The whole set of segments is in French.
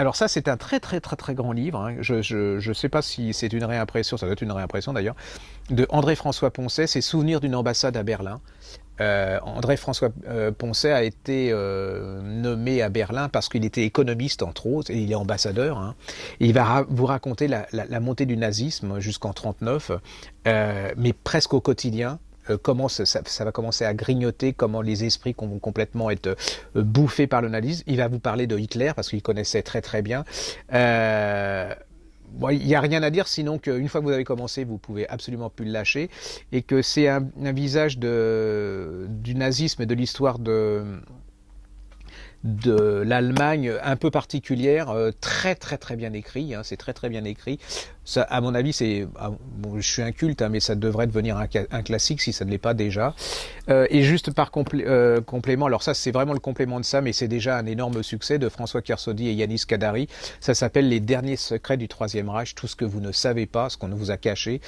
Alors ça, c'est un très très très très grand livre, hein. Je sais pas si c'est une réimpression, ça doit être une réimpression d'ailleurs, de André-François Poncet, c'est Souvenirs d'une ambassade à Berlin. André-François Poncet a été nommé à Berlin parce qu'il était économiste entre autres, et il est ambassadeur, hein. Et il va vous raconter la montée du nazisme jusqu'en 1939, mais presque au quotidien. Comment ça va commencer à grignoter, comment les esprits vont complètement être bouffés par le nazisme. Il va vous parler de Hitler parce qu'il connaissait très très bien. Bon, il n'y a rien à dire sinon qu'une fois que vous avez commencé, vous pouvez absolument plus le lâcher, et que c'est un visage du nazisme et de l'histoire de l'Allemagne un peu particulière, très très très bien écrit, hein, c'est très très bien écrit. Ça, à mon avis, bon, je suis un culte, hein, mais ça devrait devenir un classique si ça ne l'est pas déjà. Et juste par complément, alors ça c'est vraiment le complément de ça, mais c'est déjà un énorme succès de François Kersaudy et Yanis Kadari. Ça s'appelle Les derniers secrets du Troisième Reich, tout ce que vous ne savez pas, ce qu'on vous a caché,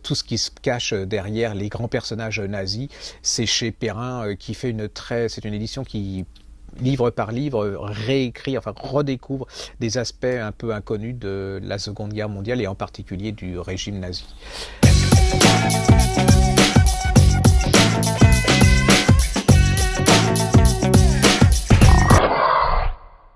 tout ce qui se cache derrière les grands personnages nazis. C'est chez Perrin qui fait c'est une édition qui livre par livre, réécrit, enfin redécouvre des aspects un peu inconnus de la Seconde Guerre mondiale et en particulier du régime nazi.